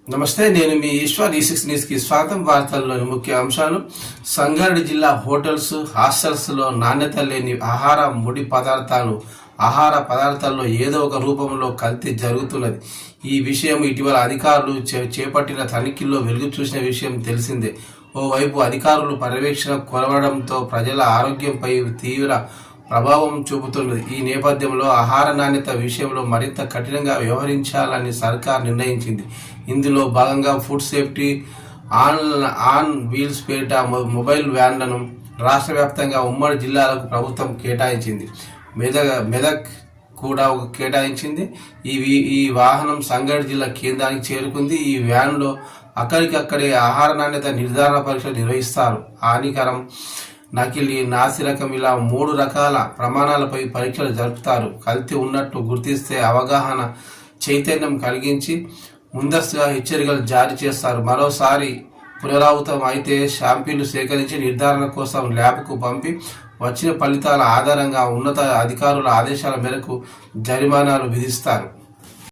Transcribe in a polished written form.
నమస్తే, నేను మీ ఈశ్వర్. ఈ6 న్యూస్కి స్వాగతం. వార్తల్లోని ముఖ్య అంశాలు: సంగారెడ్డి జిల్లా హోటల్స్, హాస్టల్స్లో నాణ్యత లేని ఆహార పదార్థాల్లో ఏదో ఒక రూపంలో కల్తీ జరుగుతున్నది. ఈ విషయం ఇటీవల అధికారులు చేపట్టిన తనిఖీల్లో వెలుగు చూసిన విషయం తెలిసిందే. ఓవైపు అధికారులు పర్యవేక్షణ కొరవడంతో ప్రజల ఆరోగ్యంపై తీవ్ర ప్రభావం చూపుతున్నది. ఈ నేపథ్యంలో ఆహార నాణ్యత విషయంలో మరింత కఠినంగా వ్యవహరించాలని సర్కార్ నిర్ణయించింది. ఇందులో భాగంగా ఫుడ్ సేఫ్టీ ఆన్ వీల్స్ పేరిట మొబైల్ వ్యాన్లను రాష్ట్ర వ్యాప్తంగా ఉమ్మడి జిల్లాలకు ప్రభుత్వం కేటాయించింది. మెదక్ కూడా కేటాయించింది. ఈ వాహనం సంగారెడ్డి జిల్లా కేంద్రానికి చేరుకుంది. ఈ వ్యాన్లో అక్కడికక్కడే ఆహార నాణ్యత నిర్ధారణ పరీక్షలు నిర్వహిస్తారు. హానికరం, నకిలీ, నాసిరకం ఇలా 3 రకాల ప్రమాణాలపై పరీక్షలు జరుపుతారు. కల్తీ ఉన్నట్టు గుర్తిస్తే అవగాహన చైతన్యం కలిగించి ముందస్తుగా హెచ్చరికలు జారీ చేస్తారు. మరోసారి పునరావృతం అయితే శాంపిళ్లు సేకరించి నిర్ధారణ కోసం ల్యాబ్కు పంపి వచ్చిన ఫలితాల ఆధారంగా ఉన్నత అధికారుల ఆదేశాల మేరకు జరిమానాలు విధిస్తారు.